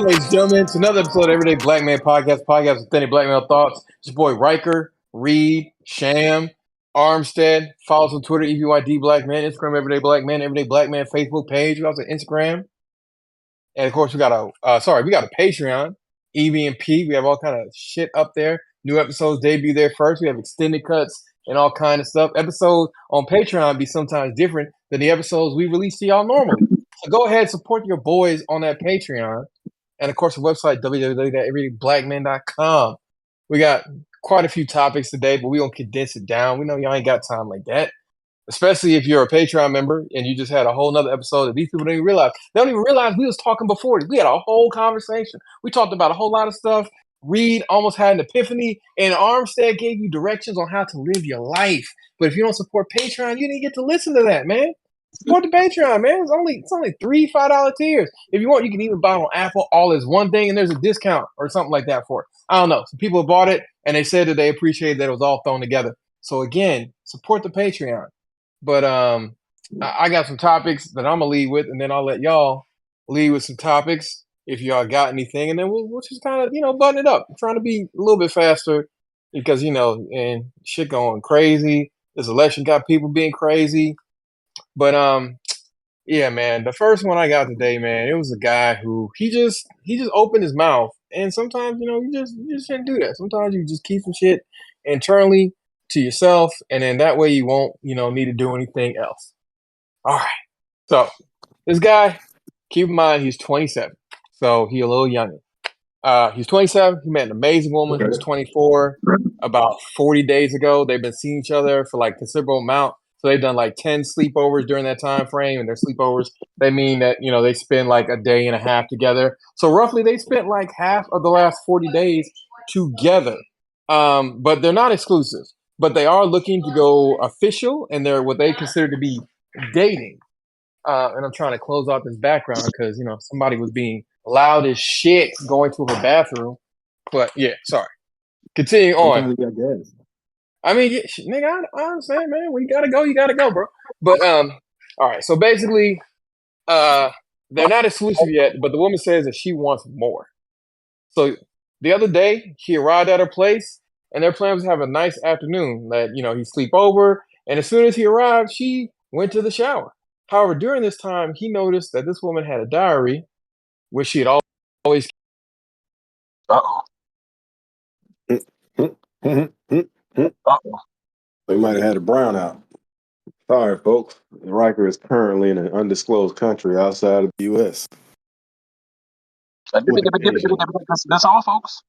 ladies and gentlemen. It's another episode of Everyday Black Man Podcast with authentic black male thoughts. It's your boy Riker, Reed, Sham, Armstead. Follow us on Twitter, EVYD Black Man, Instagram, Everyday Black Man, Facebook page. We also Instagram. And of course, we got a Patreon, EV&P. We have all kind of shit up there. New episodes debut there first. We have extended cuts and all kind of stuff. Episodes on Patreon be sometimes different than the episodes we release to y'all normally. So go ahead, support your boys on that Patreon. And of course, the website, www.everydayblackman.com. We got quite a few topics today, but we gonna condense it down. We know y'all ain't got time like that. Especially if you're a Patreon member and you just had a whole nother episode that these people don't even realize. They don't even realize we was talking before. We had a whole conversation. We talked about a whole lot of stuff. Reed almost had an epiphany, and Armstead gave you directions on how to live your life. But if you don't support Patreon, you didn't get to listen to that, man. Support the Patreon, man. It's only $3-5 tiers. If you want, you can even buy it on Apple all as one thing, and there's a discount or something like that for it. I don't know. Some people bought it, and they said that they appreciated that it was all thrown together. So again, support the Patreon. But I got some topics that I'm gonna lead with, and then I'll let y'all lead with some topics if y'all got anything, and then we'll just kind of button it up. I'm trying to be a little bit faster because and shit going crazy. This election got people being crazy, but yeah, man. The first one I got today, man, it was a guy who he just opened his mouth, and sometimes you just shouldn't do that. Sometimes you just keep some shit internally to yourself, and then that way you won't need to do anything else. All right, so this guy, keep in mind he's 27, so he a little younger. He's 27. He met an amazing woman who's 24 about 40 days ago. They've been seeing each other for like considerable amount, so they've done like 10 sleepovers during that time frame, and their sleepovers, they mean that they spend like a day and a half together. So roughly they spent like half of the last 40 days together, but they're not exclusive. But they are looking to go official, and they're what they consider to be dating. And I'm trying to close out this background because somebody was being loud as shit going to her bathroom. But yeah, sorry. Continuing on. I mean, yeah, nigga, I understand, man. When you gotta go, bro. But all right. So basically, they're not exclusive yet, but the woman says that she wants more. So the other day, he arrived at her place. And their plan was to have a nice afternoon. That he'd sleep over, and as soon as he arrived, she went to the shower. However, during this time, he noticed that this woman had a diary, which she had always. Uh-oh. They might have had a brownout. Sorry, folks. Riker is currently in an undisclosed country outside of the U.S. That's all, folks.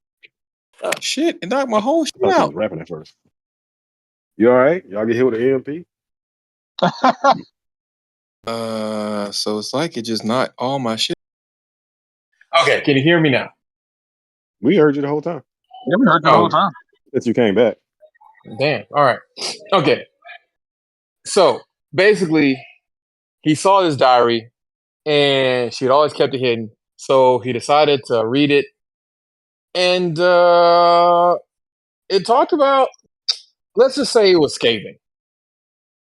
Oh shit! It knocked my whole shit I out. was rapping at first. You all right? Y'all get hit with an EMP? So it's like it just knocked all my shit. Okay, can you hear me now? We heard you the whole time. Yeah, we heard you the whole time. Since you came back. Damn. All right. Okay. So basically, he saw this diary, and she had always kept it hidden. So he decided to read it, and it talked about. Let's just say it was scathing.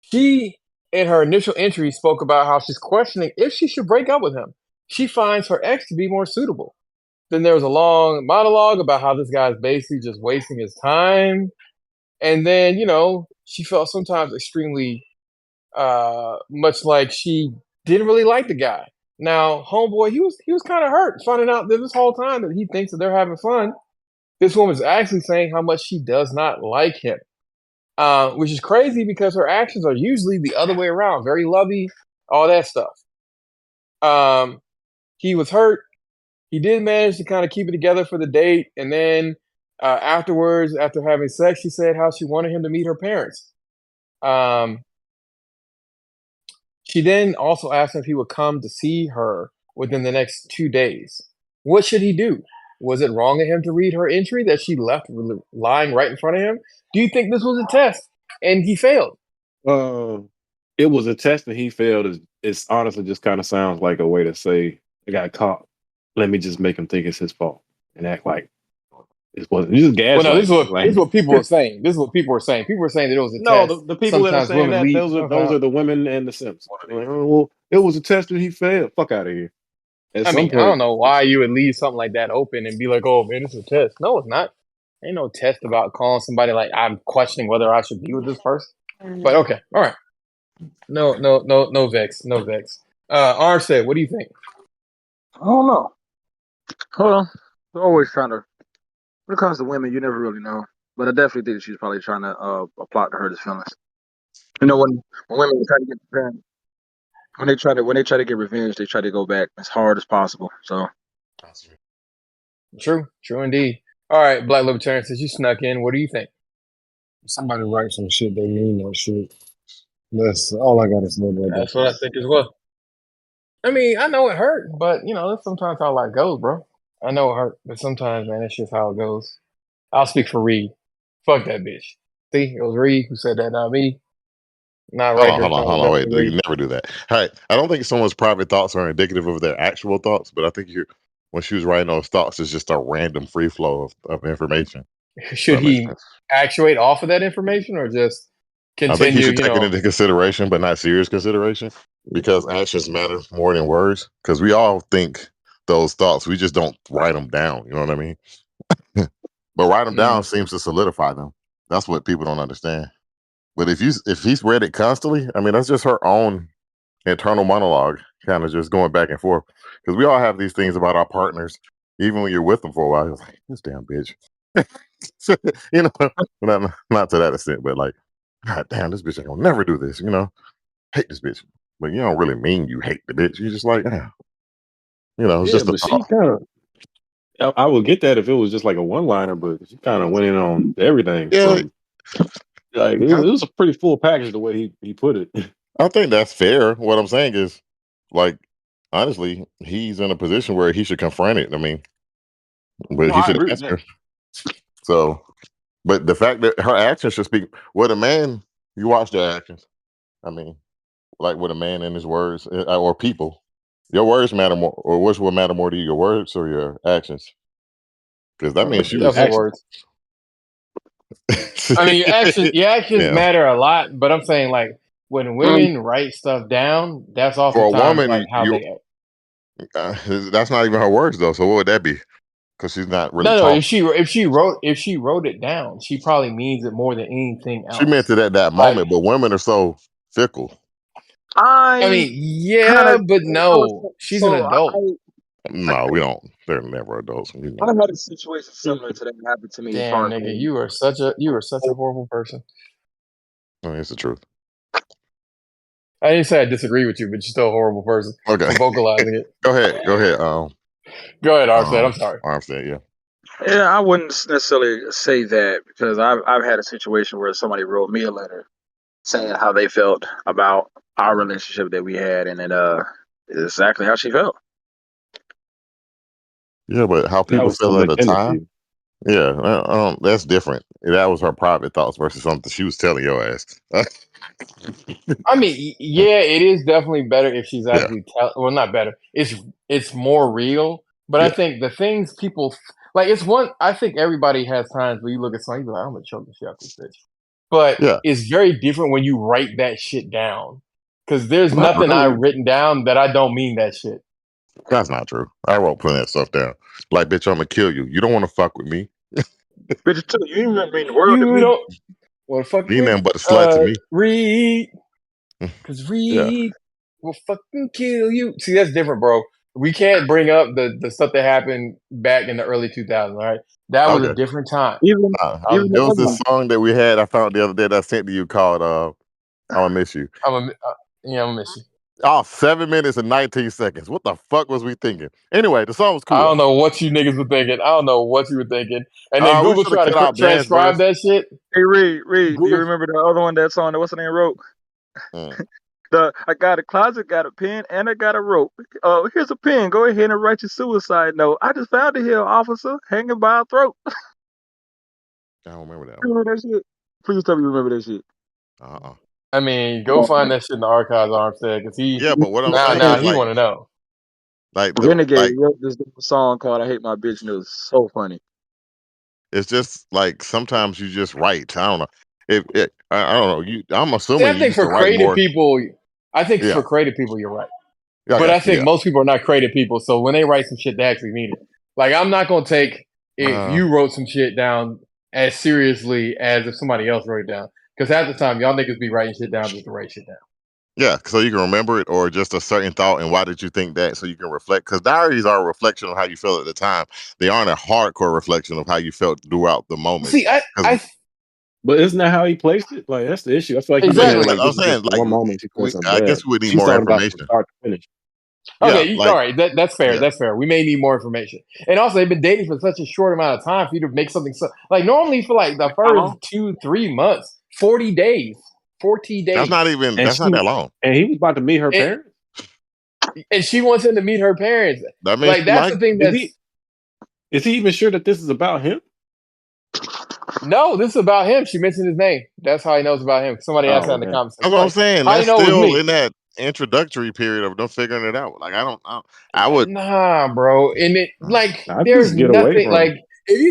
She, in her initial entry, spoke about how she's questioning if she should break up with him. She finds her ex to be more suitable. Then there was a long monologue about how this guy's basically just wasting his time. And then, she felt sometimes extremely much like she didn't really like the guy. Now, homeboy, he was kind of hurt finding out that this whole time that he thinks that they're having fun, this woman's actually saying how much she does not like him. Which is crazy because her actions are usually the other way around. Very lovey, all that stuff. He was hurt. He did manage to kind of keep it together for the date. And then afterwards, after having sex, she said how she wanted him to meet her parents. She then also asked him if he would come to see her within the next 2 days. What should he do? Was it wrong of him to read her entry that she left lying right in front of him? Do you think this was a test and he failed? It was a test and he failed. It's honestly just kind of sounds like a way to say I got caught. Let me just make him think it's his fault and act like it wasn't. You just gaslight. Well, no, this is what people were saying. This is what people were saying. People were saying that it was a test. No, the people that are saying that those are the women and the simps. Like, oh, well, it was a test and he failed. Fuck out of here. At I some mean, I don't point, know why you would leave something like that open and be like, "Oh man, it's a test." No, it's not. Ain't no test about calling somebody like I'm questioning whether I should be with this person. But okay, all right. No vex, no vex. Arm said, what do you think? I don't know. Well, they're always trying to. When it comes to women, you never really know. But I definitely think she's probably trying to plot to hurt his feelings. You know, when women try to get revenge, when they try to get revenge, they try to go back as hard as possible. So True indeed. All right, Black Libertarian, since you snuck in, what do you think? Somebody write some shit, they mean that shit. That's all I gotta say about that. That's what I think as well. I mean, I know it hurt, but that's sometimes how life goes, bro. I know it hurt, but sometimes, man, that's just how it goes. I'll speak for Reed. Fuck that bitch. See, it was Reed who said that, not me. Not Hold on, Riker. hold on, No, hold on. Wait, definitely you Reed. never do that. All right, I don't think someone's private thoughts are indicative of their actual thoughts, but I think when she was writing those thoughts, it's just a random free flow of information. Should That makes he sense. actuate off of that information or just I think you continue, should take it into consideration, but not serious consideration, because actions matter more than words. Because we all think those thoughts, we just don't write them down. You know what I mean? But write them down seems to solidify them. That's what people don't understand. But if he's read it constantly, I mean, that's just her own internal monologue, kind of just going back and forth. Because we all have these things about our partners, even when you're with them for a while. You're like, this damn bitch. you know, not to that extent, but like, God damn, this bitch ain't gonna never do this. Hate this bitch. But you don't really mean you hate the bitch. You're just like, it's yeah, just a but she thought. kind of. I would get that if it was just like a one-liner, but she kind of went in on everything. Yeah, From like it was a pretty full package the way he put it. I think that's fair. What I'm saying is, like, honestly, he's in a position where he should confront it. I mean, but no, he I should agree with that. answer. So, but the fact that her actions should speak. With a man, you watch their actions. I mean, like with a man and his words, or people, your words matter more, or which will matter more to you, your words or your actions? Because that means she was. definitely Action. words. I mean, your actions Yeah. matter a lot, but I'm saying like when women write stuff down, that's For a oftentimes like woman, how they act. that's not even her words though. So what would that be? Because she's not really No. talking. If she wrote it down, she probably means it more than anything She meant else. it at that Like, moment, but women are so fickle. I I mean, kind yeah, of but no, she's an adult. No, we don't. They're never adults. I had a situation similar to that happen to me as far Damn, as nigga, you are such a horrible person. I mean, it's the truth. I didn't say I disagree with you, but you're still a horrible person Okay, for vocalizing it. go ahead. Go ahead, Armstead. I'm sorry. Armstead, yeah. Yeah, I wouldn't necessarily say that because I've had a situation where somebody wrote me a letter saying how they felt about our relationship that we had, and it is exactly how she felt. Yeah, but how That people was feel something at they the tended time, to. yeah, that's different. That was her private thoughts versus something she was telling your ass. I mean, yeah, it is definitely better if she's Yeah, actually well, not better. It's more real. But I yeah, think the things people like, it's one. I think everybody has times where you look at something, you be like, I'm gonna choke the shit out this bitch. But yeah. it's very different when you write that shit down. Because there's Not nothing really. I've written down that I don't mean that shit. That's not true. I wrote plenty of stuff down. Like, bitch, I'm gonna kill you. You don't want to fuck with me. Bitch, too, you didn't even mean the world to You me. don't want to fuck You ain't with nothing but a slut to me. Reed. Because Yeah. Reed will fucking kill you. See, that's different, bro. We can't bring up the stuff that happened back in the early 2000s, all right? That was a Okay. different time. Even even There the was other this one. song that we had. I found the other day that I sent to you called "I'm gonna miss you." I'm gonna miss you. Oh, 7 minutes and 19 seconds. What the fuck was we thinking? Anyway, the song was I cool don't though. know what you niggas were thinking. I don't know what you were thinking. And then We Google should have tried to cut out Dan's transcribe verse. that shit. Hey, Reed, do you Google, remember the other one that's on? What's the name wrote? Mm. I got a closet, got a pen, and I got a rope. Here's a pen. Go ahead and write your suicide note. I just found it here, officer, hanging by a throat. I don't remember that one. Remember that shit? Please tell me you remember that shit. Uh-uh. I mean, go find that shit in the archives, Armstead, because Yeah, but what I'm saying now is he want to know. Renegade wrote this song called "I Hate My Bitch," and it was so funny. it's just like sometimes you just write. I don't know. I don't know. I'm See, assuming I you think used to for write creative more. people, Yeah. you're right. Yeah, I But I got you. think Yeah. most people are not creative people, so when they write some shit, they actually mean it. Like I'm not gonna take if you wrote some shit down as seriously as if somebody else wrote it down, because half the time y'all niggas be writing shit down just to write shit down. Yeah, so you can remember it, or just a certain thought, and why did you think that? So you can reflect. Because diaries are a reflection of how you felt at the time. They aren't a hardcore reflection of how you felt throughout the moment. See, I But isn't that how he placed it? Like that's the issue. I feel like he's saying exactly. like I'm this is saying, just like, one moment she said something I bad. guess we would need She's more talking about from information. start to finish. Yeah, Okay, like, all right, that's fair. yeah, That's fair. We may need more information. And also, they've been dating for such a short amount of time for you to make something so like normally for like the How first long? 2-3 months, 40 days, 40 that's not days, even And that's not she that long. and he was about to meet her and, parents. and she wants him to meet her parents. That means Like she that's the like. thing. Is he even sure that this is about him? No, this is about him. She mentioned his name. That's how he knows about him. Somebody asked that Oh in the man. comments. That's what I'm Like, saying. how you That's know it was still me? in that introductory period of them figuring it out. Like I would. Nah, bro. And it like I there's just get away nothing from like him. if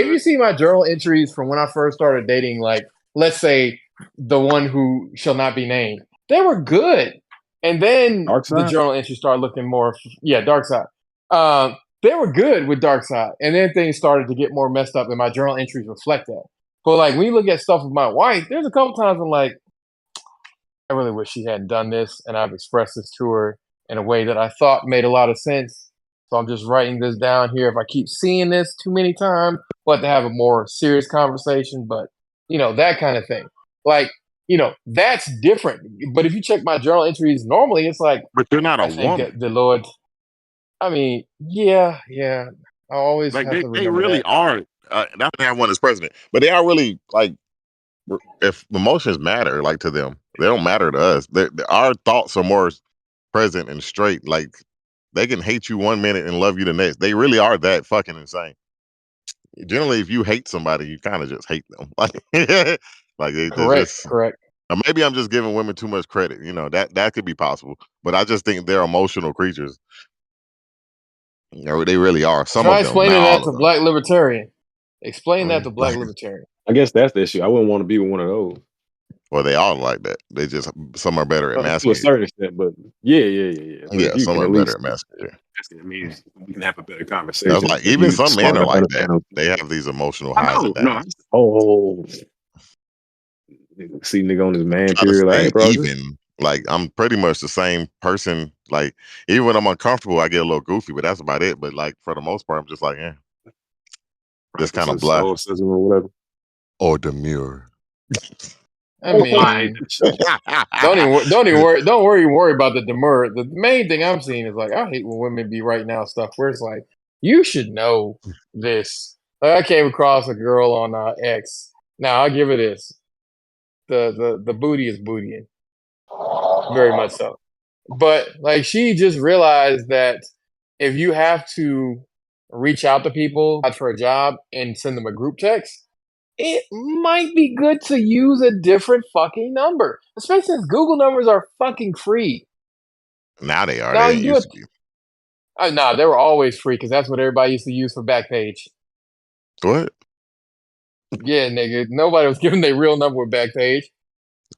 you see my journal entries from when I first started dating, like let's say the one who shall not be named, they were good. And then Dark the side? journal entries started looking more dark side. They were good with dark side. And then things started to get more messed up and my journal entries reflect that. But like when you look at stuff with my wife, there's a couple times I'm like, I really wish she hadn't done this, and I've expressed this to her in a way that I thought made a lot of sense. So I'm just writing this down here. If I keep seeing this too many times, we'll have to have a more serious conversation. But that kind of thing. Like, that's different. But if you check my journal entries normally, it's like But you're not a I think woman. that the Lord. I mean, yeah. I always Like have to they remember really that. are. Not to have one as president, but they are really like. If emotions matter, like to them, they don't matter to us. Our thoughts are more present and straight. Like they can hate you one minute and love you the next. They really are that fucking insane. Generally, if you hate somebody, you kind of just hate them. Like they're Correct. just. Correct. Maybe I'm just giving women too much credit. That could be possible, but I just think they're emotional creatures. They really are. Some Try of them, not explaining all that of to them. Black Libertarian. Explain that to Black Like, Libertarian. I guess that's the issue. I wouldn't want to be with one of those. well, they all like that. They just some are better at To a masking it. certain extent, but yeah. But if Yeah, you some can are at better least, at masking it. it means we can have a better That's conversation. like If even you some men smart are enough to like that. understand. They have these emotional I highs and know, no. downs. See nigga on his man Try to period. Like, hey, stay bro, just even. Like I'm pretty much the same person. Like even when I'm uncomfortable, I get a little goofy, but that's about it. But like for the most part, I'm just like, just kind practice of of blah stoicism or whatever. or demure. I Oh, I hate mean, that shit. don't worry about the demur. The main thing I'm seeing is like I hate when women be writing out stuff where it's like you should know this. Like I came across a girl on X. Now I'll give her this. The booty is bootying, very much so. But like she just realized that if you have to reach out to people for a job and send them a group text, it might be good to use a different fucking number, especially since Google numbers are fucking free. Now they are. Now They you didn't do used it. to be. Nah, they were always free because that's what everybody used to use for Backpage. What? Yeah, nigga, nobody was giving their real number with Backpage.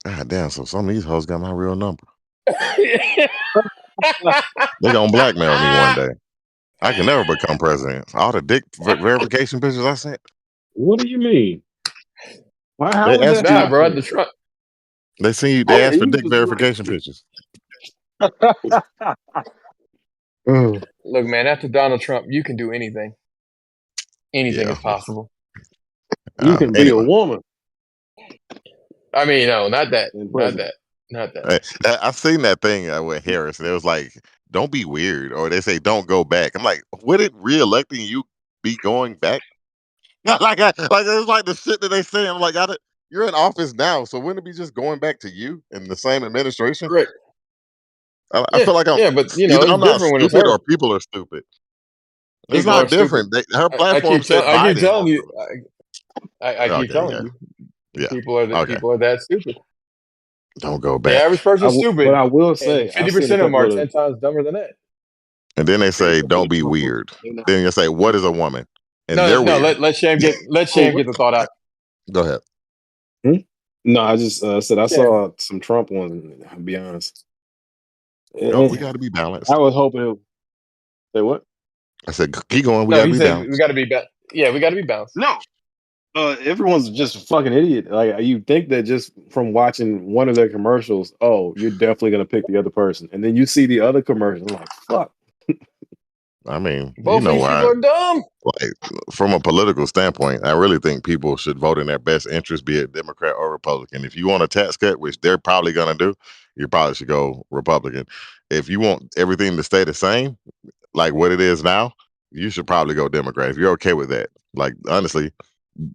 God damn. So some of these hoes got my real number. Yeah, They gonna blackmail me one day. I can never become president. All the dick verification pictures I sent. What do you mean? Why? How They would asked that nah, you. bro, happen? the Trump. They seen you. Oh They yeah, asked for you dick just verification pictures. Look, man, after Donald Trump, you can do anything. Anything Yeah. is possible. You can be a Anyway, woman I mean, no, not that, in not prison. that, not that. I've seen that thing with Harris. And it was like, "Don't be weird," or they say, "Don't go back." I'm like, "Wouldn't re-electing you be going back?" Not like it's like the shit that they say. I'm like, you're in office now, so wouldn't it be just going back to you in the same administration? Correct. I Yeah, feel like yeah, but either I'm it's not different when it's stupid her. or people are stupid. It's People are not stupid. different. Her platform said I keep Biden telling most you, of it. I keep Okay, telling yeah, you, yeah. Okay, people are that stupid. don't go The back. average person's But stupid, I will and say I've seen a 50% of them couple are of the 10 times dumber than that. And then they seen a say, couple of "Don't the be Trump ones. weird." Then you say, "What is a woman?" And No, they're no, weird. let Oh, Sham get the thought out. Go ahead. hmm? No, I just said I Sham, saw some Trump ones. I'll be honest, Nope, we And got to be balanced. I was hoping it. Say what? I said, keep going. We No, got to he be said we balanced. got to be Yeah, we got to be balanced. No, everyone's just a fucking idiot. Like you think that just from watching one of their commercials, oh, you're definitely gonna pick the other person, and then you see the other commercial, like fuck. I mean, you Both of know these people why? are dumb. Like, from a political standpoint, I really think people should vote in their best interest, be it Democrat or Republican. If you want a tax cut, which they're probably going to do, you probably should go Republican. If you want everything to stay the same, like what it is now, you should probably go Democrat. If you're okay with that, like honestly,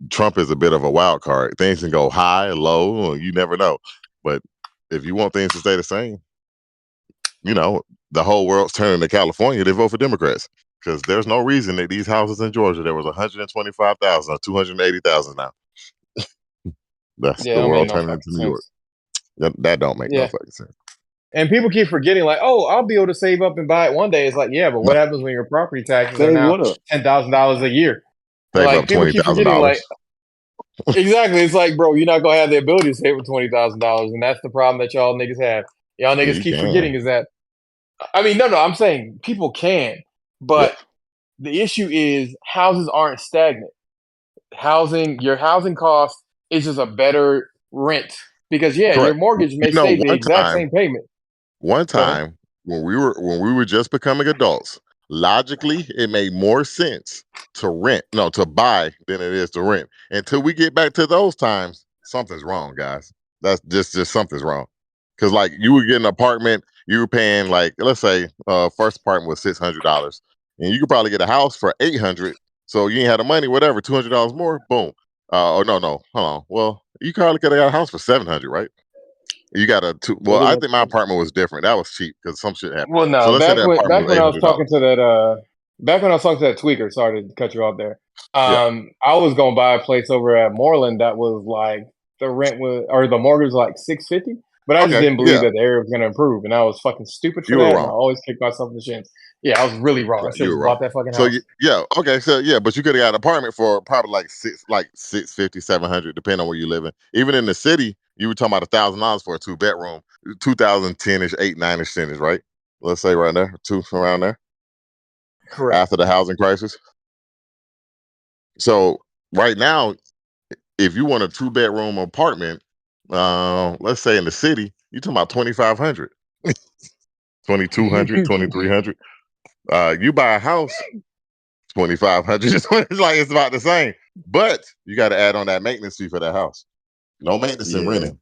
Trump is a bit of a wild card. Things can go high, low, you never know. But if you want things to stay the same, you know, the whole world's turning to California, they vote for Democrats because there's no reason that these houses in Georgia there was 125,000 or 280,000 now. That's Yeah, the it don't make world no turning fucking into New York. sense. That don't make no Yeah, fucking sense. and people keep forgetting, like, oh, I'll be able to save up and buy it one day. It's like, yeah, but No, what happens when your property taxes are Say now what up? $10,000 a year? save up Like, people keep forgetting, like, $20,000. exactly. It's like, bro, you're not gonna have the ability to save up $20,000, and that's the problem that y'all niggas have. Y'all Yeah, niggas you keep can. forgetting is that. I mean, no, I'm saying people can, Yeah, but the issue is houses aren't stagnant. Your housing cost is just a better rent because yeah, your correct. mortgage You may know, stay the exact same payment. one Go ahead. time when we were just becoming adults, logically it made more sense to rent, no, to buy than it is to rent. Until we get back to those times, something's wrong, guys. That's just something's wrong. Cause like you would get an apartment, you were paying like let's say first apartment was $600, and you could probably get a house for 800. So you ain't had the money, whatever, $200 more, boom. Oh no, hold on. Well, you probably could have got a house for 700, right? You got a two. Well, Pretty I much. think my apartment was different. That was cheap because some shit happened. Well, So no, let's say that apartment back was when eight I was hundred talking dollars. to that back when I was talking to that tweaker. Sorry to cut you off there. Yeah. I was gonna buy a place over at Moreland that was like the rent was or the mortgage was like 650, but I just Okay. didn't believe Yeah. that the area was gonna improve, and I was fucking stupid for You were that, and I wrong. always kick myself in the shins. Yeah, I was really wrong. I Right. should You have were just wrong. bought that fucking So house. yeah. Okay. So yeah, but you could have got an apartment for probably like 650, 700, depending on where you living. Even in the city, you were talking about $1,000 for a 2 bedroom, 2010ish, 8, 9ish centers, right? Let's say right there, two around there Correct. after the housing crisis. So right now, if you want a 2 bedroom apartment, let's say in the city, you're talking about 2,500, 2,200, 2,300. You buy a house, 2,500. It's like it's about the same, but you got to add on that maintenance fee for that house. No maintenance in Yeah, renting.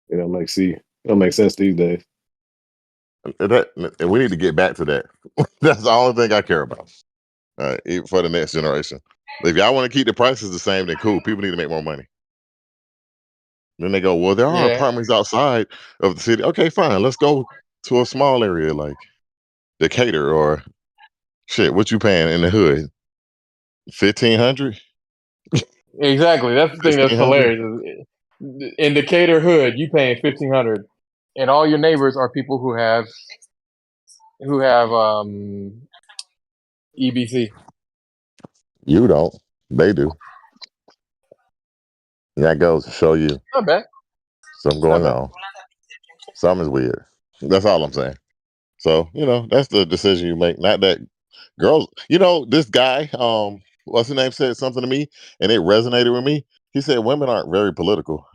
it don't make sense these days. And we need to get back to that. That's the only thing I care about for the next generation. If y'all want to keep the prices the same, then cool. People need to make more money. Then they go, well, there are Yeah, apartments outside of the city. Okay, fine. Let's go to a small area like Decatur or shit. What you paying in the hood? 1,500, exactly. That's the thing that's 1,600. hilarious. In Decatur Hood, you paying 1,500, and all your neighbors are people who have EBC. You don't. They do. And that goes to show you Not bad. something It's not going bad. on. Something's weird. That's all I'm saying. So, that's the decision you make. Not that girls, this guy, what's his name, said something to me and it resonated with me. He said women aren't very political.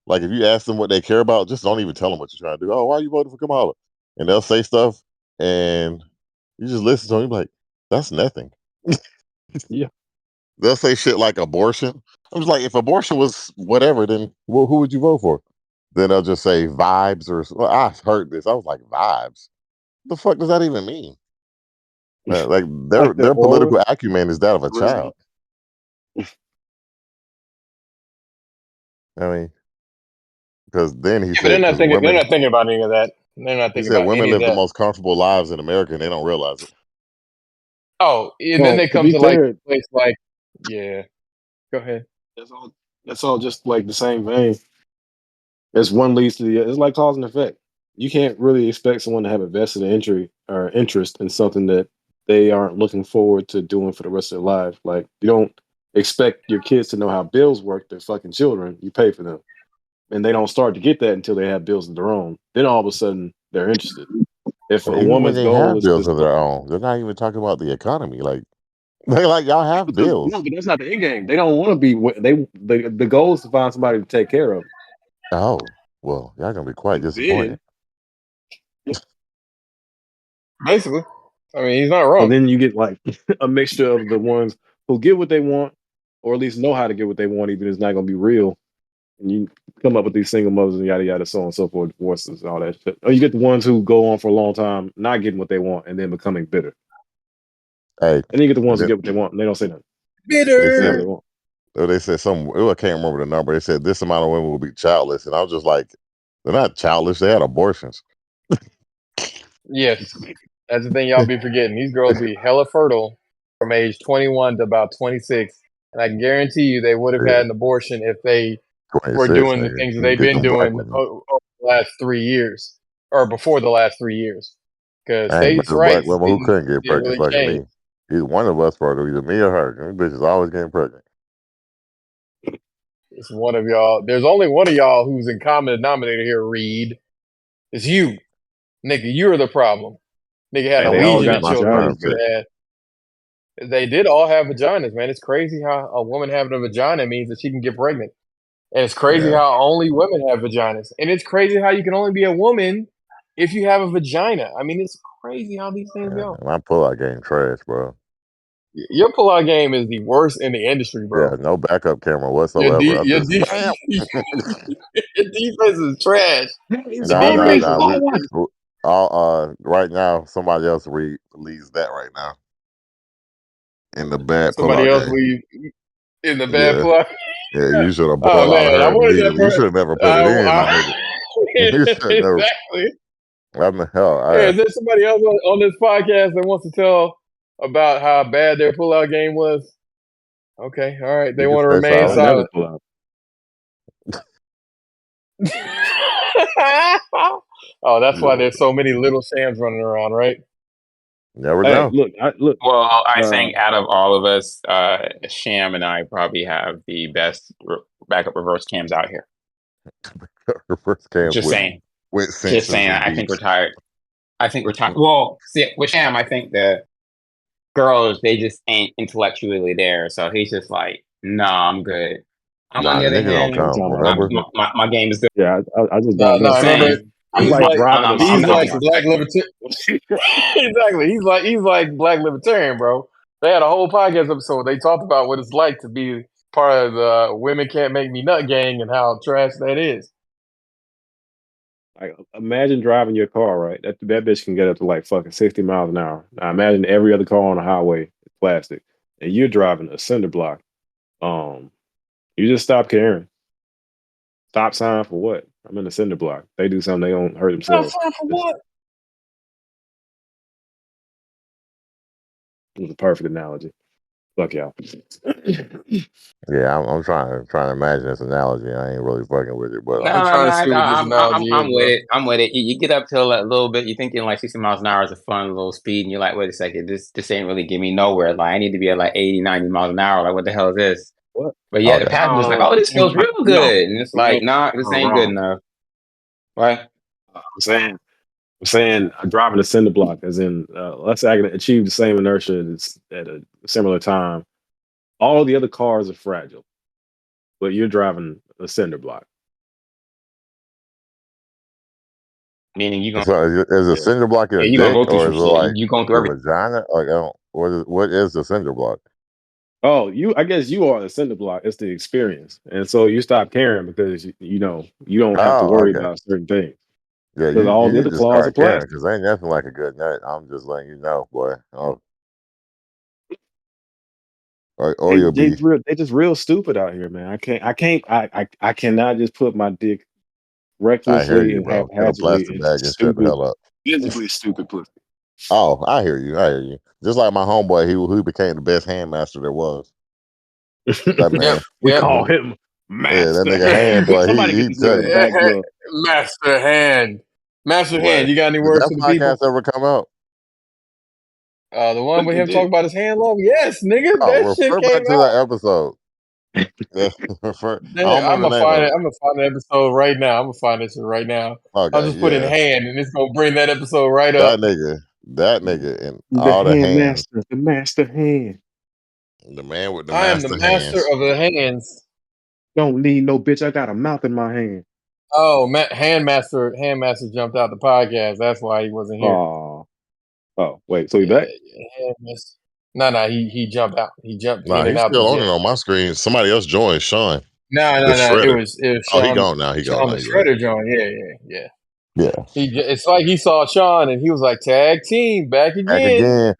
Like if you ask them what they care about, just don't even tell them what you're trying to do. Oh, why are you voting for Kamala? And they'll say stuff and you just listen to them, you're like, that's nothing. Yeah, They'll say shit like abortion. I was like, if abortion was whatever, then who would you vote for? Then they'll just say vibes well, I heard this. I was like, vibes? What the fuck does that even mean? Like like the their aura. political acumen is that of a Charisma. child. I mean, because then he Yeah, but said, because they're women, not thinking about any of that. They're not he thinking said about women any of live the that. most comfortable lives in America and they don't realize it. Oh, and then Well, they to come be to like fair, a place like, yeah, go ahead. that's all. That's all just like the same vein. As one leads to the other. It's like cause and effect. You can't really expect someone to have a vested interest in something that they aren't looking forward to doing for the rest of their life. Like you don't expect your kids to know how bills work. They're fucking children. You pay for them, and they don't start to get that until they have bills of their own. Then all of a sudden they're interested. If And a even when woman's they goal have is bills to of their own, they're not even talking about the economy. Like they like y'all have bills. but that's not the end game. They don't want to be. The goal is to find somebody to take care of. Oh, well, y'all gonna be quite Then, disappointed. Basically, I mean, he's not so wrong. then you get like a mixture of the ones who get what they want, or at least know how to get what they want, even if it's not going to be real. And you come up with these single mothers and yada yada, so on and so forth, divorces and all that shit. Or you get the ones who go on for a long time, not getting what they want, and then becoming bitter. Hey, And then you get the ones who then get what they want, and they don't say nothing. they They said whatever Bitter. they want. they said some. I can't remember the number. They said this amount of women will be childless, and I was just like, they're not childless. They had abortions. Yes, that's the thing y'all be forgetting. These girls be hella fertile from age 21 to about 26, and I guarantee you they would have Yeah, had an abortion if they were 26, doing the nigga. things that You they've get been them black doing women. over the last 3 years or before the last 3 years. Because I ain't states' met a black rights woman who couldn't get didn't pregnant really fucking change. me. Either one of us fertile, either me or her. Them bitches always getting pregnant. It's one of y'all. There's only one of y'all who's in common denominator here, Reed. It's you. Nigga, you're the problem. Nigga had Hey, a they all legion It's of got my children sperm you vaginas could though. fit. have had. They did all have vaginas, man. It's crazy how a woman having a vagina means that she can get pregnant. And it's crazy Yeah, how only women have vaginas. And it's crazy how you can only be a woman if you have a vagina. I mean, it's crazy how these things yeah. go. And I pull out game trash, bro. Your pullout game is the worst in the industry, Yeah, bro. no backup camera Your whatsoever. de- I'm your just de- bam. your defense is trash. It's Your Nah, nah, defense always is nah. forward. Right now, somebody else leads that right now in the bad somebody pullout else game. leave in the bad Yeah, pullout. yeah. You should have Oh bought out man, I her wanted that immediately. You person. should have never put it in, my nigga. You should never. Exactly. I mean, hell, Hey, is there somebody else on this podcast that wants to tell about how bad their pullout game was? Okay, all right. They you can want to stay remain I silent. never silent. pull out. Oh, that's why You there's so many little Sams running around, right? never Hey, know. look. Well, I Uh, think out of all of us, Sham and I probably have the best backup reverse cams out here. Reverse cams Just saying. with Just sensors saying. and I think we're beeps. tired. I think we're tired. Well, see, with Sham, I think the girls, they just ain't intellectually there. So he's just like, nah, I'm good. I'm on Nah, the the other niggas don't every hand, count. time I my, Remember? look, my, my game is good. yeah, I just No, don't no. Just know. Remember, saying. It's he's like like driving a I'm he's not like gonna. black libertarian. Exactly. He's like black libertarian, bro. They had a whole podcast episode. They talked about what it's like to be part of the Women Can't Make Me Nut gang and how trash that is. Like, imagine driving your car, right? That bitch can get up to like fucking 60 miles an hour. Now imagine every other car on the highway is plastic, and you're driving a cinder block. Um, you just stop caring. Stop sign for what? I'm in a cinder block. They do something, they don't hurt themselves. For This what? was a perfect analogy. Fuck y'all. Yeah, I'm trying to imagine this analogy. I ain't really fucking with it, but No, I'm no, trying to see what this I'm analogy is, I'm with bro. it. I'm with it. You get up to a little bit. You're thinking like 60 miles an hour is a fun little speed, and you're like, wait a second, this ain't really getting me nowhere. Like I need to be at like 80, 90 miles an hour. Like what the hell is this? What? But yeah, oh the damn. passenger's like, No, oh, this feels real no, good, and it's no, like, nah, this ain't good wrong. enough. What? I'm saying driving a cinder block, as in, let's say I can achieve the same inertia at a similar time. All the other cars are fragile, but you're driving a cinder block. Meaning you gonna So is a Yeah. cinder block your you gonna dick go through or some is it shit. like You going through your everything. vagina? Like, I don't, what is the cinder block? Oh, I guess you are the cinder block. It's the experience, and so you stop caring because you know you don't have to Oh, worry okay. about certain things Yeah, because all you the need other to claws are start caring plastic. because ain't nothing like a good nut. I'm just letting you know, boy. Oh, or you'll be. They just real stupid out here, man. I cannot just put my dick I hear recklessly you, and bro. Get a haphazardly plastic in bag and shut the stupid, hell up. physically stupid pussy. Oh, I hear you. I hear you. Just like my homeboy, who became the best handmaster there was. That Yep, man. We yep. call him Yeah, that Master nigga hand Hand. boy. Somebody get He this tell nigga a you. back rub. Master Hand. Master Boy, Hand, you got any did words that for the people? podcast ever come out? The one with It him talking did. about his hand love? Yes, nigga. Oh, That shit refer back came to out. that episode. I don't I'm remember gonna the name find of it. it. I'm gonna find the episode right now. I'm gonna find this right now. I'll Okay, just put in yeah, hand, and it's gonna bring that episode right that up. nigga, that nigga, and The all the hand hands. master, the master hand. The man with the I am the master master hands. of the hands. Don't need no bitch. I got a mouth in my hand. Oh, hand master jumped out the podcast. That's why he wasn't here. Oh, wait. So he Yeah, back? hand master. No, he jumped out. He jumped Nah, in and he's out the still on it jet. on my screen. Somebody else joined, Sean, No. the It Shredder. was Oh, he Sean. gone now. He gone Sean now. the You right. Shredder joined. Yeah. Yeah. It's like he saw Sean and he was like, tag team, back Back again. again,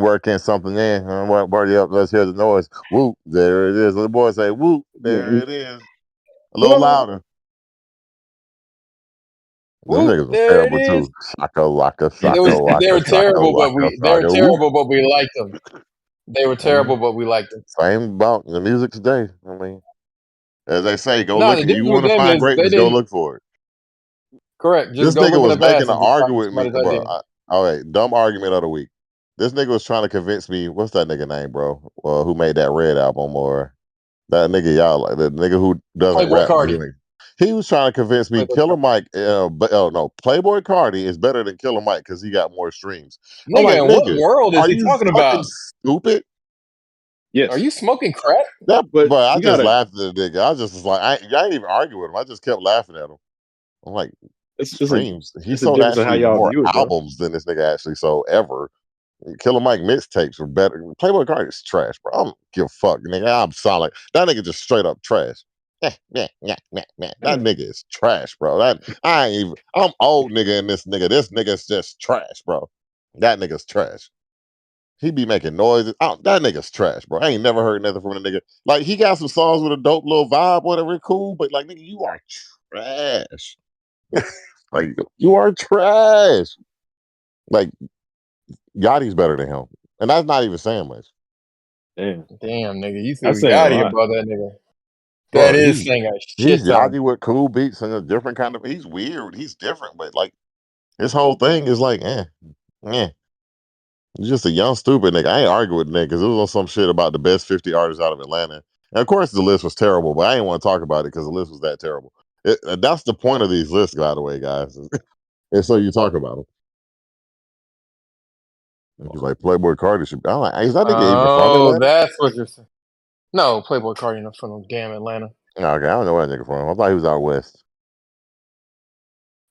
working something in. Party up, let's hear the noise. Whoop, there it is. The boy say, whoop, there Yeah. it is. A little louder. Them Whoop, niggas was there it terrible is. too. Shaka, laka, They shaka, were laka, shaka, terrible, but laka, we whoop. liked them. They were terrible, but we liked them. Same about the music today. I mean, as they say, go No, look. the You difference with want to them find is they greatness, go didn't look for it. correct. Just This go nigga look in the was making past an and just find argument with me, somebody's bro. identity. All right, dumb argument of the week. This nigga was trying to convince me. What's that nigga name, bro? Who made that Red album or that nigga y'all like? The nigga who doesn't Playboy rap. But Cardi. he was trying to convince me Playboy Killer Cardi. Mike. But no, Playboy Cardi is better than Killer Mike because he got more streams. I'm Nigga, like, in what nigga, world is are he you talking fucking about? stupid? Are Yes. you smoking crack? But But I you just gotta. laughed at the nigga. I just was like, I ain't even argue with him. I just kept laughing at him. I'm like, It's a streams. He it's a sold difference in how actually y'all more view it, bro. albums than this nigga actually sold ever. Killer Mike mixtapes were better. Playboy Cardi is trash, bro. I don't give a fuck, nigga. I'm solid. That nigga just straight up trash. Yeah. That Yeah. nigga is trash, bro. That I ain't even. I'm old nigga in this nigga. This nigga's just trash, bro. That nigga's trash. He be making noises. That nigga's trash, bro. I ain't never heard nothing from a nigga. Like he got some songs with a dope little vibe, whatever, cool. But like, nigga, you are trash. Like you are trash. Like Yachty's better than him, and that's not even saying much, Damn. Damn, nigga, you That's threw saying a Yachty lot. above that nigga. That bro. is saying a He's shit ton. Yachty with cool beats and a different kind of. He's weird. He's different, but like his whole thing is like, eh. He's just a young stupid nigga. I ain't arguing with nigga because it was on some shit about the best 50 artists out of Atlanta, and of course the list was terrible. But I didn't want to talk about it because the list was that terrible. That's the point of these lists, by the way, guys. And so you talk about them. He's like Playboy Cardi should. I'm like, is that nigga even from Oh, Atlanta? that's what you're saying. No, Playboy Cardi not from damn Atlanta. Okay, I don't know where that nigga from. I thought he was out west.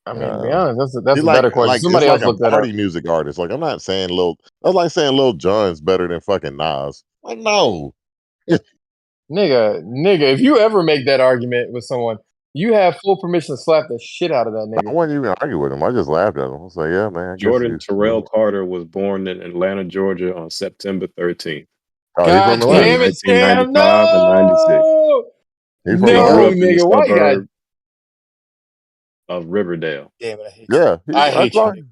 I mean, to be honest, that's He a better question. it's Somebody like else a look that up. party music artist. Like I'm not saying Lil. That's like saying Lil Jon's better than fucking Nas. Like no, Nigga, if you ever make that argument with someone, you have full permission to slap the shit out of that I nigga. wouldn't even argue with him. I just laughed at him. I was like, yeah, man. I guess Jordan he's. Terrell Carter was born in Atlanta, Georgia on September 13th Oh, he God from between Atlanta. damn it, Cam, 1995 and 96. no! He from He No, grew Atlanta. up in the nigga, why you got suburb of Riverdale. damn it, I hate you. Yeah, I I hate you, thought nigga.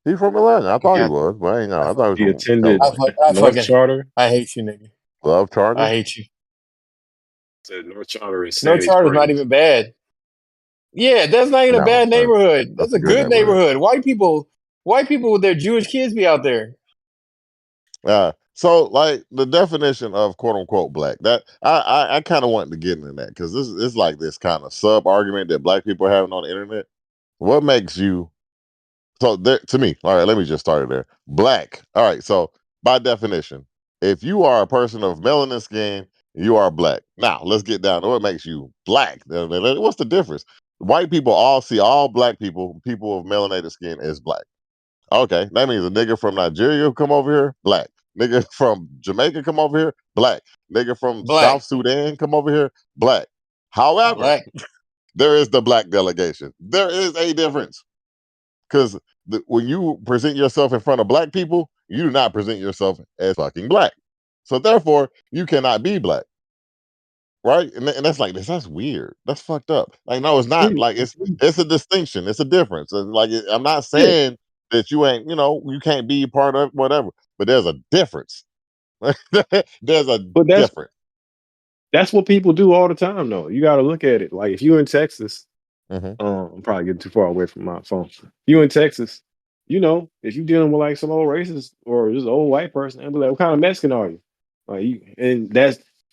he from Atlanta. I thought he God, was, but I ain't know. I I thought he was He from attended California. North Charter. I hate you, nigga. Love Charter. I hate you. Said North Charter in No Sandy Charter's not Springs. even bad. Yeah, that's not even a No, bad neighborhood. That's that's a a good good neighborhood. neighborhood. White people with their Jewish kids be out there. So like the definition of quote unquote black, that I kind of wanted to get into that because this is like this kind of sub argument that black people are having on the internet. What makes you to me? All right, let me just start it there. Black. All right, so by definition, if you are a person of melanin skin, you are black. Now let's get down to what makes you black. What's the difference? White people all see all black people of melanated skin as black. Okay, that means a nigga from Nigeria come over here, black. Nigga from Jamaica come over here, black. Nigga from Black. South Sudan come over here, black. However, Black. there is the black delegation. There is a difference because when you present yourself in front of black people, you do not present yourself as fucking black. So therefore, you cannot be black, right? And that's like this. That's weird. That's fucked up. Like no, it's not. Like it's a distinction. It's a difference. Like I'm not Yeah, saying that you ain't. You can't be part of whatever. But there's a difference. There's a but difference. that's what people do all the time, though. You got to look at it. Like if you're in Texas, Mhm. I'm probably getting too far away from my phone. You in Texas, if you're dealing with like some old racist or just old white person, and be like, "What kind of Mexican are you?" Like, and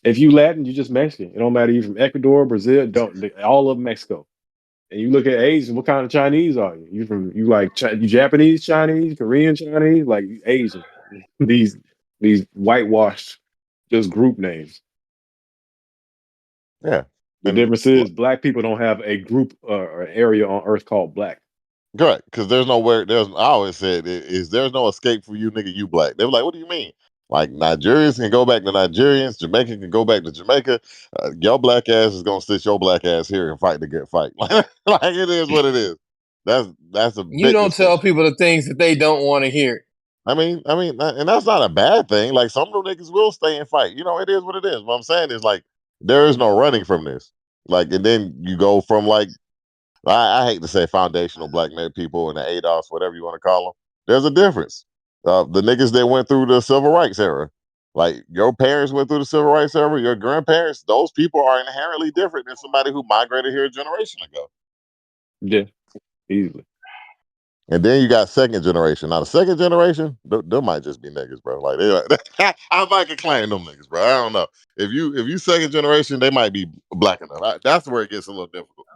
If you Latin, you just Mexican. It don't matter you from Ecuador, Brazil, all of Mexico. And you look at Asian, what kind of Chinese are you? You like you Japanese Chinese, Korean Chinese, like you Asian. These whitewashed just group names. Yeah. The And difference is black people don't have a group or an area on earth called black. correct, because there's nowhere. There's I always said is there's no escape for you, nigga. You black. They were like, what do you mean? Like Nigerians can go back to Nigerians, Jamaican can go back to Jamaica. Your black ass is gonna sit your black ass here and fight the good fight. Like it is what it is. That's a You big don't tell distinction. people the things that they don't want to hear. And that's not a bad thing. Like some of them niggas will stay and fight. You know, it is what it is. What I'm saying is like there is no running from this. Like, and then you go from like I hate to say foundational black men people and the ADOS, whatever you want to call them. There's a difference. The niggas that went through the civil rights era, like your parents went through the civil rights era, your grandparents, those people are inherently different than somebody who migrated here a generation ago. Yeah, easily. And then you got second generation. Now the second generation, them might just be niggas, bro. Like I might can claim them niggas, bro. I don't know. If you second generation, they might be black enough. That's where it gets a little difficult.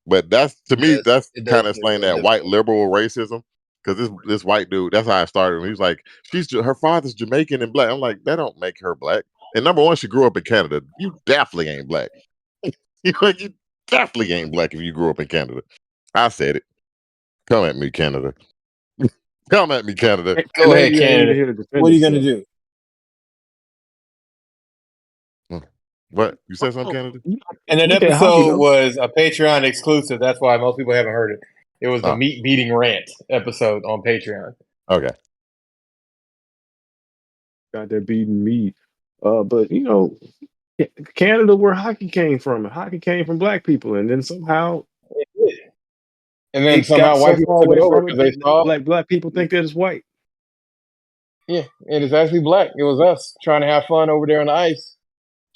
But that's to me, that's It kind does of get a explain little that white difficult. liberal racism. Because this white dude, that's how I started. He was like, her father's Jamaican and black. I'm like, that don't make her black. And number one, she grew up in Canada. You definitely ain't black. you definitely ain't black if you grew up in Canada. I said it. Come at me, Canada. Come at me, Canada. Go ahead, Canada ain't even Canada. here to defend What are you gonna itself. do? What you said, something, Oh, Canada? And that look at hockey episode though. was a Patreon exclusive. That's why most people haven't heard it. It was the Oh, meat beating rant episode on Patreon. okay. Got that beating me. But Canada, where hockey came from, and hockey came from black people, and then somehow And then it got somehow white so people far took it away over from because it they that saw, black people think that it's white. yeah, and it's actually black. It was us trying to have fun over there on the ice,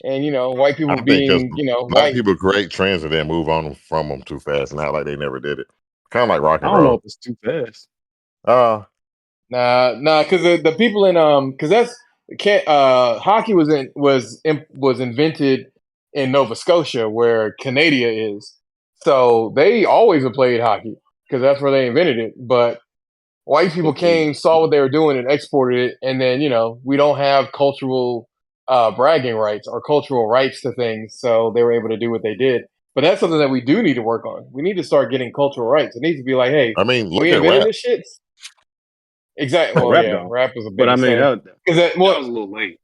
and white I people think because being, black white. people create trends and then move on from them too fast and act like they never did it. Kind of like rock I and don't know if roll. it's too fast. Nah, because the people in because hockey was invented in Nova Scotia where Canada is, so they always have played hockey because that's where they invented it. But white people came, saw what they were doing, and exported it, and then we don't have cultural bragging rights or cultural rights to things, so they were able to do what they did. But that's something that we do need to work on. We need to start getting cultural rights. It needs to be like, hey, I mean, look we at invented rap. this shit. Exactly. Oh, Well, rap yeah, dog. rap was a But big I mean, thing because that was a little late.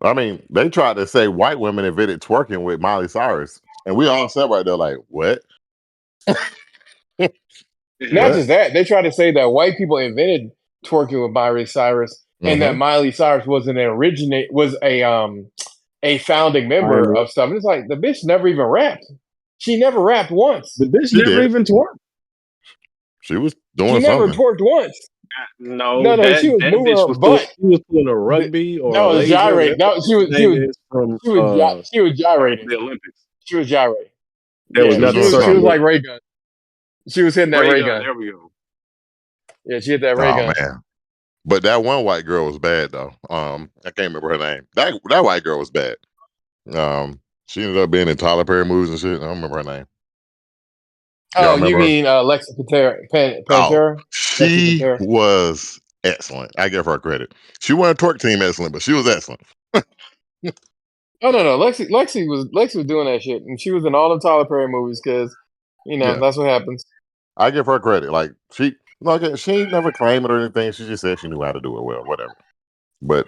I mean, they tried to say white women invented twerking with Miley Cyrus, and we all sat right there like, what? not What? just that, they tried to say that white people invented twerking with Miley Cyrus, and that Mm-hmm. Miley Cyrus was a founding member Pioneer. of stuff. And it's like the bitch never even rapped. She never rapped once. The bitch She never did. even twerked. She was She doing never something. twerked once. No, No, she that was moving bitch her was doing butt. she was doing a rugby or a No, it was laser, gyrating. whatever No, the bitch's name is from she was gyrating. the Olympics. She was gyrating. That was Yeah, She was not the doing she was circus something. like work. ray gun. She was hitting that Ray ray gun, gun. there we go. Yeah, she hit that ray Oh gun. man. But that one white girl was bad though. I can't remember her name. That white girl was bad. She ended up being in Tyler Perry movies and shit. I don't remember her name. Y'all Oh, you remember her? mean Lexi Oh, Pantera? Lexi she Pantera. was excellent. I give her credit. She wasn't twerk team excellent, but she was excellent. Oh no, Lexi was doing that shit, and she was in all the Tyler Perry movies because Yeah, that's what happens. I give her credit. Like she ain't never claimed it or anything. She just said she knew how to do it well, whatever. But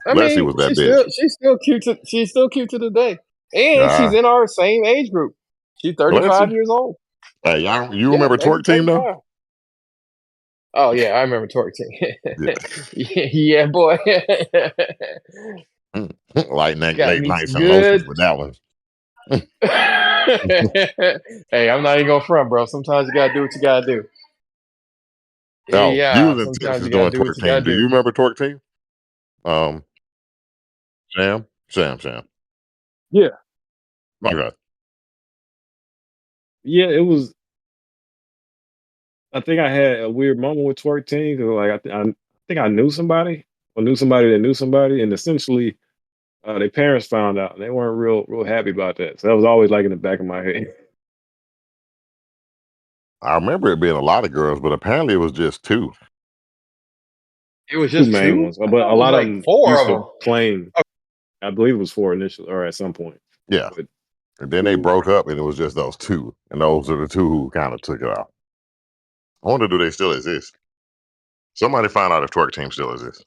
I Lexi mean, was that bitch. she's still cute to the day, and she's Ah, in our same age group. She's Lexi. 35 years old. Hey, you Yeah, remember Lexi's twerk team though? 35. Oh yeah, I remember Torque Team. Yeah, Yeah, boy. like Got late me nights some and lotions good. with that one. Hey, I'm not even going front, bro. Sometimes you gotta do what you gotta do. Oh, you Yeah, was in sometimes Texas you gotta doing do what twerk you team. gotta Do do. you remember twerk team? Um, Sam. Yeah. Okay. Yeah, it was I think I had a weird moment with twerk team because like I think I knew somebody or knew somebody that knew somebody, and essentially Their parents found out. They weren't real happy about that. So that was always like in the back of my head. I remember it being a lot of girls, but apparently it was just two. It was Two just main two? ones, I but thought a it was lot of like them 4 used of to them. claim. I believe it was 4 initially, or at some point. Yeah. But And then they broke up and it was just those two. And those are the two who kind of took it out. I wonder, do they still exist? Somebody find out if Twerk Team still exists.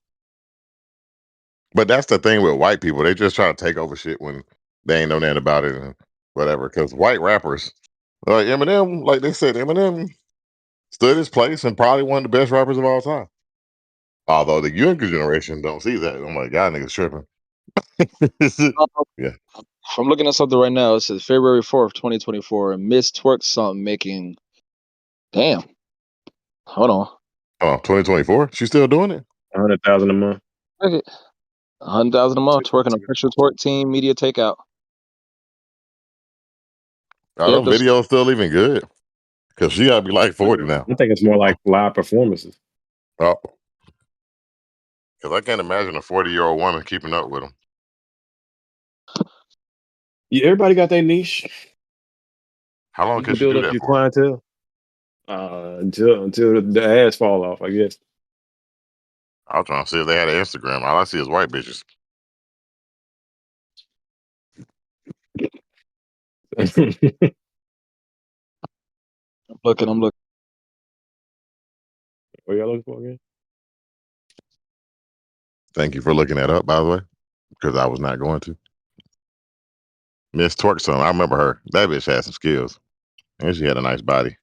But that's the thing with white people. They just try to take over shit when they ain't know nothing about it and whatever. Because white rappers, like Eminem, like they said, Eminem stood his place and probably one of the best rappers of all time. Although the younger generation don't see that. I'm like, y'all niggas tripping. Yeah. I'm looking at something right now. It says February 4th, 2024. Miss Twerk something making. Damn. Hold on. Oh, 2024? She's still doing it? 100,000 a month. Look at 100,000 a month. Twerking official Twerk Team media takeout. Are Yep, those videos still even good? Because she got to be like 40 now. I think it's more like live performances. Oh. Because I can't imagine a 40-year-old woman keeping up with him. Yeah, everybody got their niche. How long You can can she build do up that your for? clientele until the ass fall off, I guess. I was trying to see if they had an Instagram. All I see is white bitches. I'm looking. What y'all looking for again? Thank you for looking that up, by the way, because I was not going to. Miss Twerk son, I remember her. That bitch had some skills. And she had a nice body.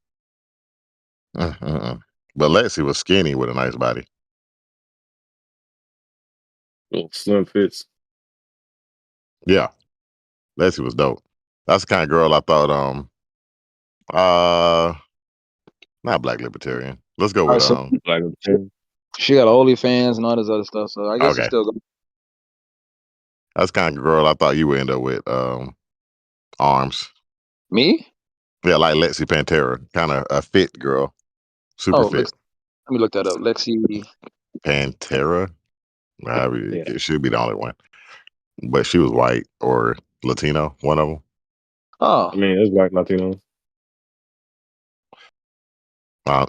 But Lexi was skinny with a nice body. Little slim fits. Yeah. Lexi was dope. That's the kind of girl I thought, not Black Libertarian. Let's go All right, with, so Like, she got OnlyFans and all this other stuff. So I guess it's okay. still good. That's the kind of girl I thought you would end up with, Arms. Me? Yeah, like Lexi Pantera. Kind of a fit girl. Super Oh, fit. let me look that up. Lexi. Pantera? yeah. It should be the only one. But she was white or Latino, one of them. Oh, I mean, it's black Latino.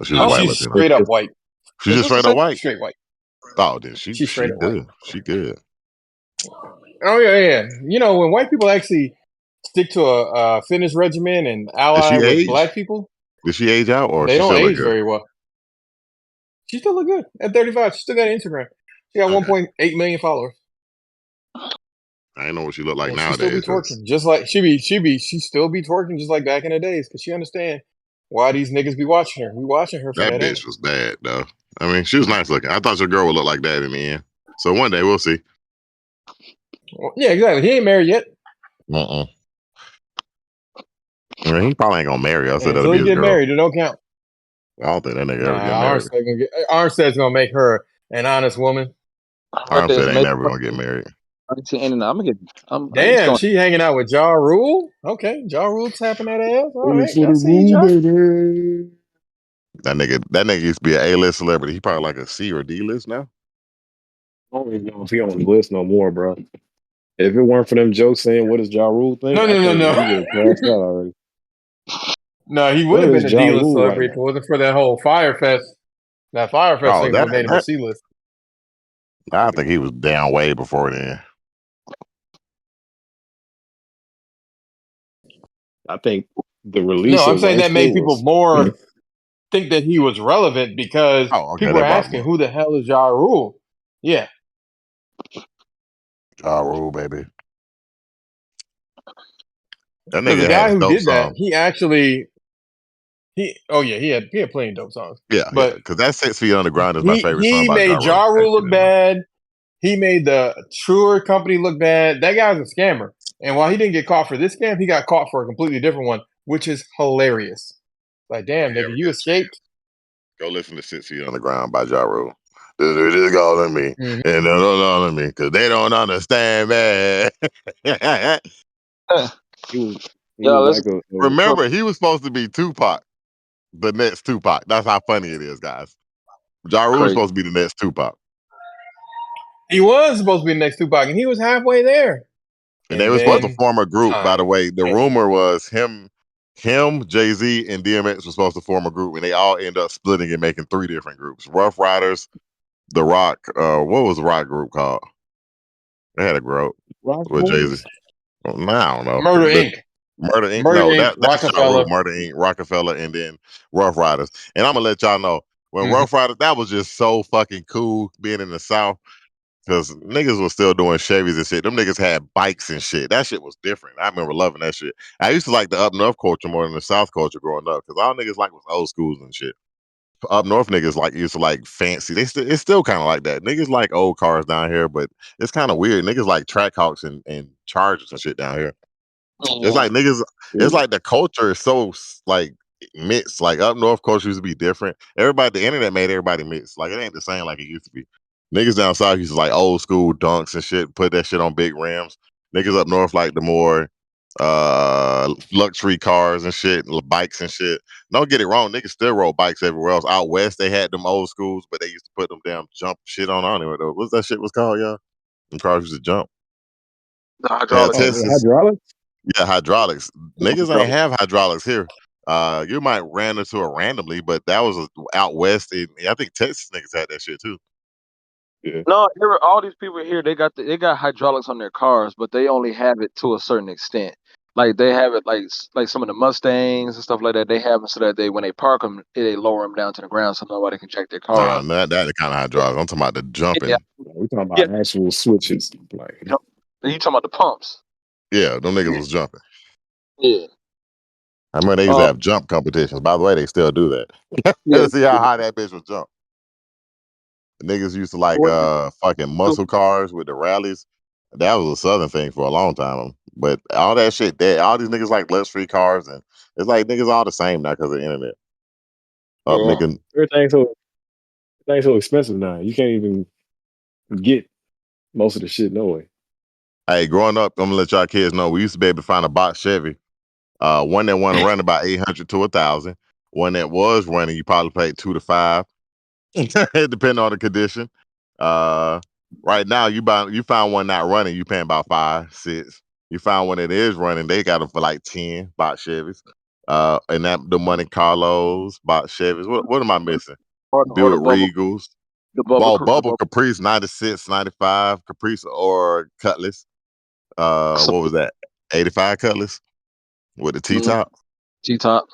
She was No, white she's Latino. straight up white. She's just what's the straight up same? white. Straight white. Oh, then She's she straight up white. good. She good. Oh yeah. You know, when white people actually stick to a fitness regimen and Did ally she with age? black people, Did she age out or they she don't still look age good? very well. She still look good at 35. She still got Instagram. She got Okay. 1.8 million followers. I didn't know what she looked like And she still be nowadays. 'Cause twerking, just like she still be twerking just like back in the days, because she understand why these niggas be watching her. We watching her for that that bitch ass. was bad though. I mean, she was nice looking. I thought your girl would look like that in the end. So one day we'll see. Well, yeah, exactly. He ain't married yet. I mean, he probably ain't gonna marry her, so And that'll until be he his get girl. married, it don't count. I don't think that nigga ever get Nah, married. Armstead's gonna make her an honest woman. I'm Birthday is saying they May never gonna get married. 1989. I'm gonna get. It's Damn, going. she hanging out with Ja Rule. Okay, Ja Rule tapping that ass. All Only right, for I the see rule, Ja. baby. That nigga used to be an A-list celebrity. He probably like a C or D list now. I don't even know if he on the list no more, bro. If it weren't for them jokes saying what does Ja Rule think, No, I no, no, think no. he would have crashed out already. No, he would Where have is been a Ja D-list Rule right celebrity if now? it wasn't for that whole Fire Fest. That Fire Fest Oh, thing what made him a that C-list. I think he was down way before then. I think the No, release I'm of saying that Wankster made people was more think that he was relevant because Oh, okay, people were that brought him asking, up. who the hell is Ja Rule? Yeah. Ja Rule, baby. That Because the nigga had guy a who dope did that, song. he had plenty of dope songs. Yeah, But because that 6 Feet Underground is my favorite song he by Ja made Rule. Ja If Rule you look didn't know. bad. He made the Truer company look bad. That guy's a scammer. And while he didn't get caught for this scam, he got caught for a completely different one, which is hilarious. Like, damn, If you nigga, ever you get a escaped. chance, go listen to 6 Feet Underground by Ja Rule. They just calling me, Mhm. and they don't know me because they don't understand me. he was Yeah, let's. like a Remember, he was supposed to be Tupac, the next Tupac. That's how funny it is, guys. Ja Rule was Crazy. supposed to be the next Tupac. He was supposed to be the next Tupac, and he was halfway there. And they And were supposed to then form a group, by the time way. The came. rumor was him, Jay-Z, and DMX were supposed to form a group, and they all end up splitting and making 3 different groups. Rough Riders, The Rock, what was the rock group called? They had a group Rock with Jay-Z. Boys? Well, I don't know. Murder The Inc. Murder Inc. Murder No, Inc. that's Ja Rule. Rockefeller. Murder Inc. Rockefeller, and then Rough Riders. And I'm gonna let y'all know when Mhm. Rough Riders, that was just so fucking cool being in the South. Because niggas was still doing Chevys and shit. Them niggas had bikes and shit. That shit was different. I remember loving that shit. I used to like the up north culture more than the south culture growing up. Because all niggas like was old schools and shit. Up north niggas like used to like fancy. It's still kind of like that. Niggas like old cars down here, but it's kind of weird. Niggas like Trackhawks and Chargers and shit down here. It's like niggas. It's like the culture is so like mixed. Like up north culture used to be different. Everybody, the internet made everybody mixed. Like it ain't the same like it used to be. Niggas down south used to like old school dunks and shit. Put that shit on big rims. Niggas up north like the more luxury cars and shit, bikes and shit. Don't get it wrong. Niggas still rode bikes everywhere else. Out west they had them old schools, but they used to put them damn jump shit on. I don't know what's that shit was called, y'all. Them cars used to jump. The They had hydraulics. Oh, the Teslas. hydraulics? Yeah, hydraulics. Niggas ain't Hydraulics. have hydraulics here. You might ran into it randomly, but that was out west. I think Texas niggas had that shit too. Yeah. No, all these people here, they got hydraulics on their cars, but they only have it to a certain extent. Like they have it like some of the Mustangs and stuff like that. They have them so that when they park them, they lower them down to the ground so nobody can check their car Nah, out. that the kind of hydraulics. I'm talking about the Yeah, jumping. We talking yeah. about actual switches. Like, You talking about the pumps? Yeah, them niggas was jumping. Yeah. I remember they used to have jump competitions. By the way, they still do that. Yeah. Let's see how high that bitch would jump. The niggas used to like fucking muscle cars with the rallies. That was a southern thing for a long time. But all that shit, all these niggas like luxury cars, and it's like niggas all the same now because of the internet. Up Yeah. nigga. everything's so expensive now. You can't even get most of the shit no way. Hey, growing up, I'm gonna let y'all kids know we used to be able to find a box Chevy. One that wanted to run about 800 to 1,000. One that was running, you probably paid 2 to 5, depending on the condition. Right now, you find one not running, you paying about 5, 6. You find one that is running, they got them for like 10 box Chevys. And that the Monte Carlos, box Chevys. What am I missing? Or the Buick bubble, Regals. the bubble, Well, the Bubble bubble. Caprice 96, 95 Caprice or Cutlass. What was that? 85 Cutlass with the T top. T-top.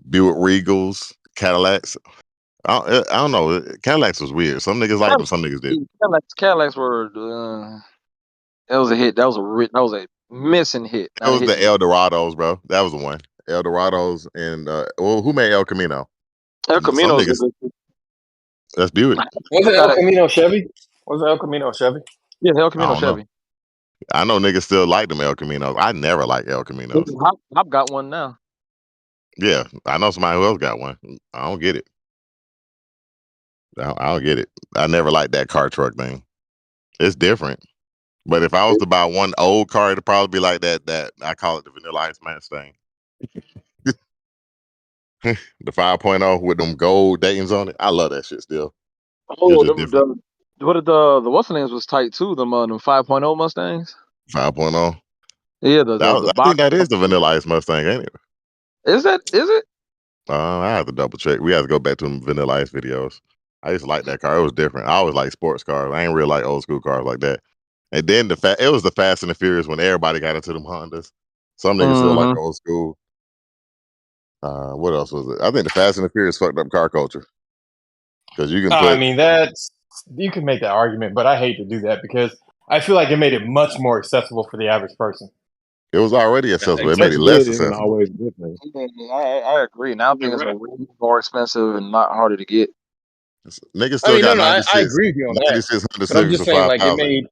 Buick Regals, Cadillacs. I don't know. Cadillacs was weird. Some niggas liked them, some niggas didn't. Cadillacs were. That was a hit. That was a missing hit. It Not a was hit. the Eldorados, bro. That was the one. Eldorados and who made El Camino? El Some Camino's. niggas. That's Buick. Was it El Camino Chevy? Was it El Camino Chevy? Yeah, El I Camino don't know. Chevy. I know niggas still like them El Caminos. I never liked El Caminos. I've got one now. Yeah, I know somebody who else got one. I don't get it. I don't get it. I never liked that car truck thing. It's different. But if I was to buy one old car, it'd probably be like that I call it the Vanilla Ice Mustang. The 5.0 with them gold Dayton's on it. I love that shit still. It's Oh, just different. the what's the names was tight too. Them 5.0 Mustangs. 5.0. Yeah, the I think box. that is the Vanilla Ice Mustang, ain't it? Is it? I have to double check. We have to go back to them Vanilla Ice videos. I used to like that car. It was different. I always like sports cars. I ain't really like old school cars like that. And then it was the Fast and the Furious when everybody got into them Hondas. Some niggas still like old school. What else was it? I think the Fast and the Furious fucked up car culture because you can I put. mean, you can make that argument, but I hate to do that because I feel like it made it much more accessible for the average person. It was already accessible. It made it less Accessibility isn't accessible. always a good thing. I agree. Now things are way more expensive and a lot harder to get. Niggas I still mean, got no, I 96, agree with you on that. 96 Honda But I'm Civics just for saying, like, 5,000.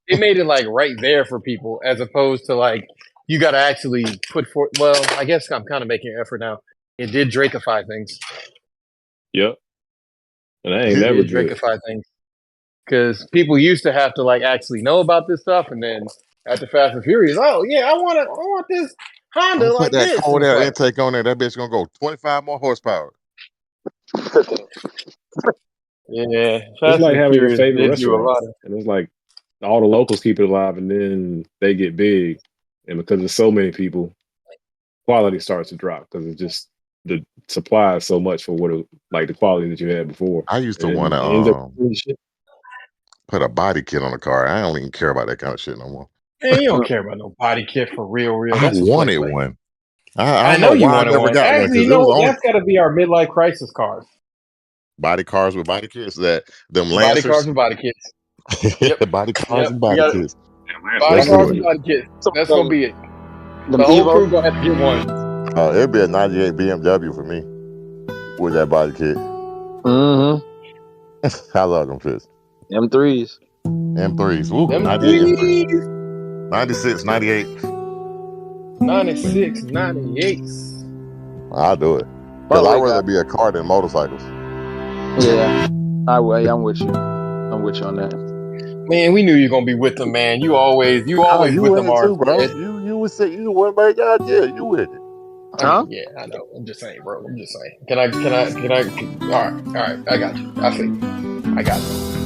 it made it like right there for people, as opposed to like you got to actually put forth. Well, I guess I'm kind of making an effort now. It did Drakeify things. Yep. And I ain't It never did good. Drakeify things because people used to have to like actually know about this stuff, and then at the Fast and Furious, oh yeah, I want this I'm Honda gonna put like that this. cold And it's air like, intake on there. That bitch gonna go 25 more horsepower. Yeah, It's Fast like and having your Furious favorite did do a restaurant, lot of. and it's like all the locals keep it alive, and then they get big, and because there's so many people, quality starts to drop because it's just the supply is so much for what like the quality that you had before, I used to want and to it ends up doing shit. put a body kit on a car. I don't even care about that kind of shit no more. Man, you don't care about no body kit for real. I That's a wanted play. one. I I don't know know you why I wanted never one. got one Actually, because you it know was what? only That's got to be our midlife crisis cars. body cars with body kits. Them Body cars Lancers, and body kits. Yep. body cars Yep. and We body got kits. body Let's cars do and it. body kits. Some That's of gonna be it. them The whole Evo. crew gonna have to get one. It'd be a '98 BMW for me with that body kit. Mm-hmm. I love them shits. M3s. M3s. Woo, Them 98 M3s. threes. 96, 98. 96, 98. I'll do it. By Because the I'd way, rather guys. be a car than motorcycles. Yeah. I'm with you. I'm with you on that. Man, we knew you were gonna be with them, man. You always Oh, you with with them, it too, bro. Ed. You would say you went back out there. You with it. I Huh? mean, yeah, I know. I'm just saying, bro. I'm just saying. Can I? All right. I got you. I see. I got you.